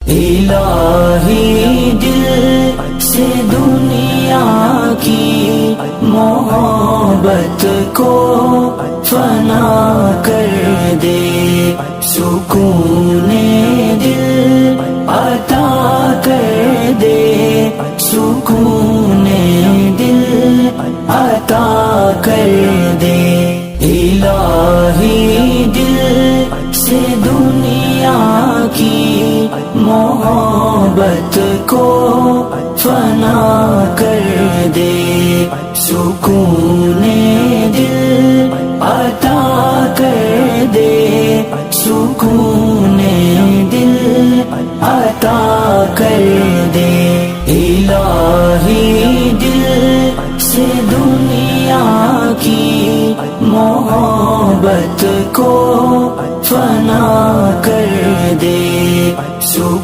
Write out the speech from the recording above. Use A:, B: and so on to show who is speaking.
A: الہی دل سے دنیا کی محبت کو فنا کر دے، سکون دل عطا کر دے، سکون دل عطا کر دے۔ الہی دل سے دنیا کی محبت کو فنا کر دے، سکون دل عطا کر دے، سکون دل عطا کر دے۔ الہی دل سے دنیا کی محبت کو فنا کر